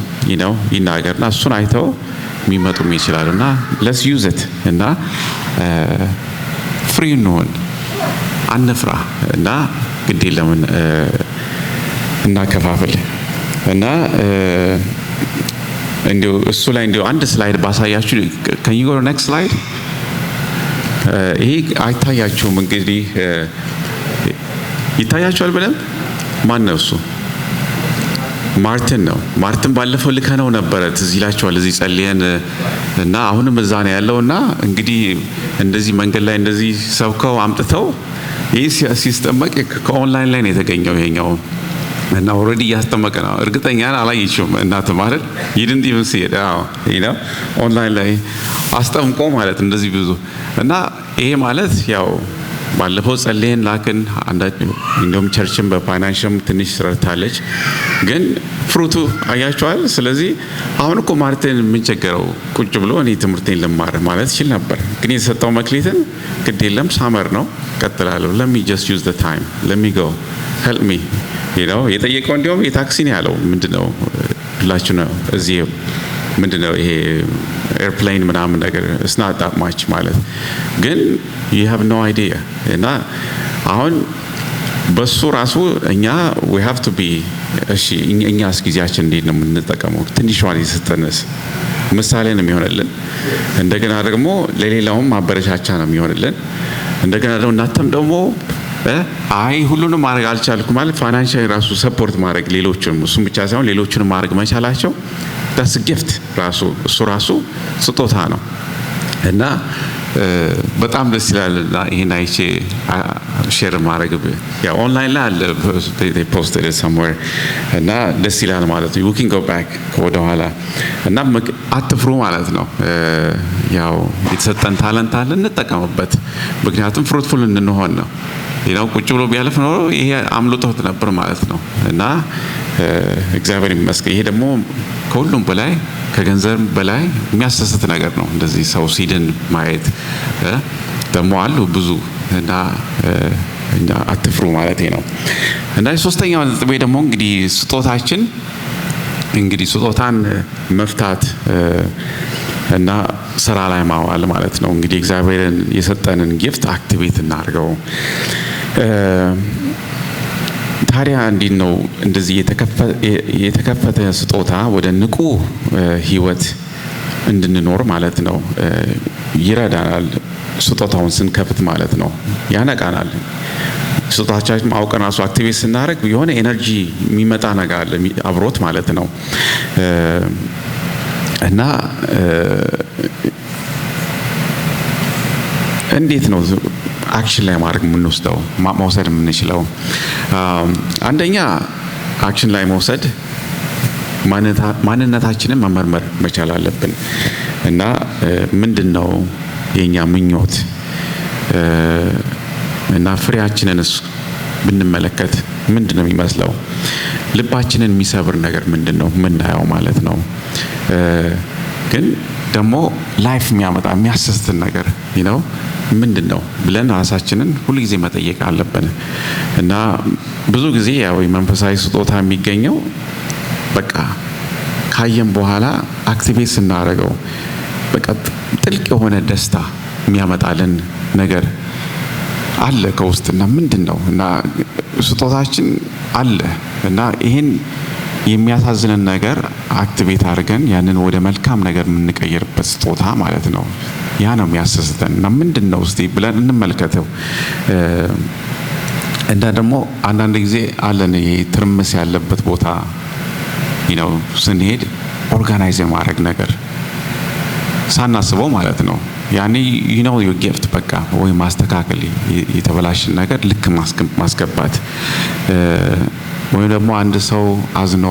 ይናገርና እሱን አይተው የሚመጡም ይችላሉና ለስ ዩዝ ኢት እና ፍሪ እንሆን፣ አንፍራ እና ግዴ ለምን እናከፋፍል እና እንዲሁ እሱ ላይ እንዲሁ አንድ ስላይድ ባሳያችሁ። can you go to next slide? ይሄ አይታያችሁም እንግዲህ ይታያችኋል ብለን ማን ነው እሱ? ማርቲን ነው። ማርቲን ባለፈው ልከነው ነበረ ትዝ ይላችኋል። እዚህ ጸልየን እና አሁንም እዛ ነው ያለውና እንግዲህ እንደዚህ መንገድ ላይ እንደዚህ ሰብከው አምጥተው ይህ ሲስተመቅ ከኦንላይን ላይ ነው የተገኘው ይሄኛው እና ኦልሬዲ እያስጠመቀ ነው። እርግጠኛ አላየችውም እናት ማለት ይድንት ኢቭን ሲሄድ ኦንላይን ላይ አስጠምቆ ማለት እንደዚህ ብዙ እና ይሄ ማለት ያው ባለፈው ጸልየን ላክን። እንደውም ቸርችን በፋይናንሽም ትንሽ ረድታለች። ግን ፍሩቱ አያችኋል። ስለዚህ አሁን እኮ ማርቲን የምንቸገረው ቁጭ ብሎ እኔ ትምህርቴን ልማር ማለት ይችል ነበር። ግን የተሰጠው መክሊትን ግድ የለም ሳመር ነው ቀጥላለሁ። let me just use the time, let me go, help me የጠየቀው እንዲያውም የታክሲ ነው ያለው። ምንድነው ሁላችሁ ነው እዚህ ምንድነው ይሄ ኤርፕሌን ምናምን ነገር it's not that much ማለት ግን you have no idea። እና አሁን በሱ ራሱ እኛ we have to be እሺ እኛስ ጊዜያችን እንዴት ነው የምንጠቀመው? ትንሿን የሰጠንስ ምሳሌ ነው የሚሆንልን። እንደገና ደግሞ ለሌላውም ማበረቻቻ ነው የሚሆንልን። እንደገና ደግሞ እናንተም ደግሞ አይ ሁሉንም ማድረግ አልቻልኩም ማለት ፋይናንሻሊ ራሱ ሰፖርት ማድረግ ሌሎችንም እሱም ብቻ ሳይሆን ሌሎችንም ማድረግ መቻላቸው that's a gift ራሱ እሱ ራሱ ስጦታ ነው። እና በጣም ደስ ይላል። ይሄን አይቼ ሼር ማድረግ ያ ኦንላይን ላይ አለ they posted it somewhere እና ደስ ይላል ማለት ነው። you can go back ወደ ኋላ እና አትፍሩ ማለት ነው። ያው የተሰጠን ታለንት አለ እንጠቀምበት። ምክንያቱም ፍሩትፉል እንድንሆን ነው። ቁጭ ብሎ ቢያልፍ ነው ይሄ አምልጦት ነበር ማለት ነው። እና እግዚአብሔር ይመስገን። ይሄ ደግሞ ከሁሉም በላይ ከገንዘብ በላይ የሚያስደስት ነገር ነው። እንደዚህ ሰው ሲድን ማየት ደግሞ አሉ ብዙ እና አትፍሩ ማለት ነው። እና ሶስተኛው ነጥቤ ደግሞ እንግዲህ ስጦታችን እንግዲህ ስጦታን መፍታት እና ስራ ላይ ማዋል ማለት ነው። እንግዲህ እግዚአብሔርን የሰጠንን ጊፍት አክቲቬት እናድርገው። ታዲያ እንዴት ነው እንደዚህ የተከፈተ ስጦታ ወደ ንቁ ህይወት እንድንኖር ማለት ነው ይረዳናል። ስጦታውን ስንከፍት ማለት ነው ያነቃናል። ስጦታችን አውቀን ራሱ አክቲቬት ስናደርግ የሆነ ኤነርጂ የሚመጣ ነገር አለ አብሮት ማለት ነው። እና እንዴት ነው አክሽን ላይ ማድረግ የምንወስደው መውሰድ የምንችለው? አንደኛ አክሽን ላይ መውሰድ ማንነታችንን መመርመር መቻል አለብን እና ምንድነው የኛ ምኞት እና ፍሬያችንንስ ብንመለከት ምንድነው የሚመስለው? ልባችንን የሚሰብር ነገር ምንድነው የምናየው ማለት ነው። ግን ደግሞ ላይፍ የሚያመጣ የሚያስደስትን ነገር ነው ምንድነው ብለን ራሳችንን ሁሉ ጊዜ መጠየቅ አለብን እና ብዙ ጊዜ ያው መንፈሳዊ ስጦታ የሚገኘው በቃ ካየን በኋላ አክቲቬት ስናደርገው በቃ ጥልቅ የሆነ ደስታ የሚያመጣልን ነገር አለ ከውስጥና ምንድነው እና ስጦታችን አለ እና ይሄን የሚያሳዝንን ነገር አክቲቬት አድርገን ያንን ወደ መልካም ነገር የምንቀይርበት ስጦታ ማለት ነው። ያ ነው የሚያስደስተን እና ምንድነው እስቲ ብለን እንመልከተው። እና ደግሞ አንዳንድ ጊዜ አለን ይሄ ትርምስ ያለበት ቦታ ነው ስንሄድ ኦርጋናይዝ የማድረግ ነገር ሳናስበው ማለት ነው። ያኔ ዩ ጊፍት በቃ ወይ ማስተካከል የተበላሽን ነገር ልክ ማስገባት ወይ ደግሞ አንድ ሰው አዝኖ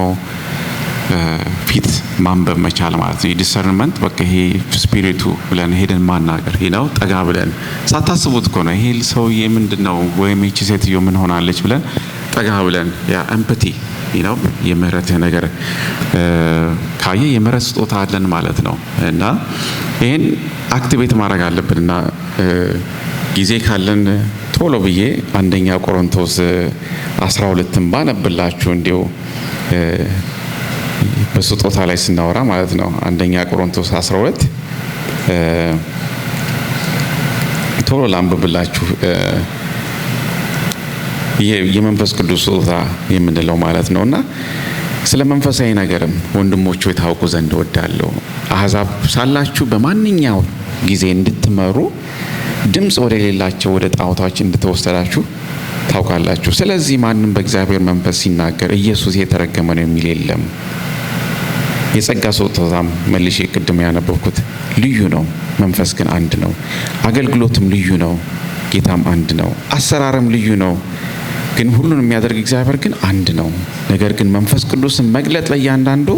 ፊት ማንበብ መቻል ማለት ነው። ዲሰርንመንት በቃ ይሄ ስፒሪቱ ብለን ሄደን ማናገር ጠጋ ብለን ሳታስቡት እኮ ነው ይሄ ሰውዬ ምንድነው ወይም እቺ ሴትዮ ምን ሆናለች ብለን ጠጋ ብለን ያ ኤምፓቲ የምህረት ነገር ካየ የምህረት ስጦታ አለን ማለት ነው እና ይሄን አክቲቬት ማድረግ አለብንና ጊዜ ካለን ቶሎ ብዬ አንደኛ ቆሮንቶስ 12 ባነብላችሁ እንዲው በስጦታ ላይ ስናወራ ማለት ነው። አንደኛ ቆሮንቶስ 12 ቶሎ ላንብብላችሁ የመንፈስ ቅዱስ ስጦታ የምንለው ማለት ነውና ስለ መንፈሳዊ ነገርም ወንድሞች ሆይ ታውቁ ዘንድ እወዳለሁ። አሕዛብ ሳላችሁ በማንኛው ጊዜ እንድትመሩ ድምጽ ወደ ሌላቸው ወደ ጣዖታዎች እንድትወሰዳችሁ ታውቃላችሁ። ስለዚህ ማንም በእግዚአብሔር መንፈስ ሲናገር ኢየሱስ የተረገመ ነው የሚል የለም። የጸጋ ስጦታም መልሼ ቅድም ያነበብኩት ልዩ ነው፣ መንፈስ ግን አንድ ነው። አገልግሎትም ልዩ ነው፣ ጌታም አንድ ነው። አሰራርም ልዩ ነው፣ ግን ሁሉን የሚያደርግ እግዚአብሔር ግን አንድ ነው። ነገር ግን መንፈስ ቅዱስን መግለጥ ለእያንዳንዱ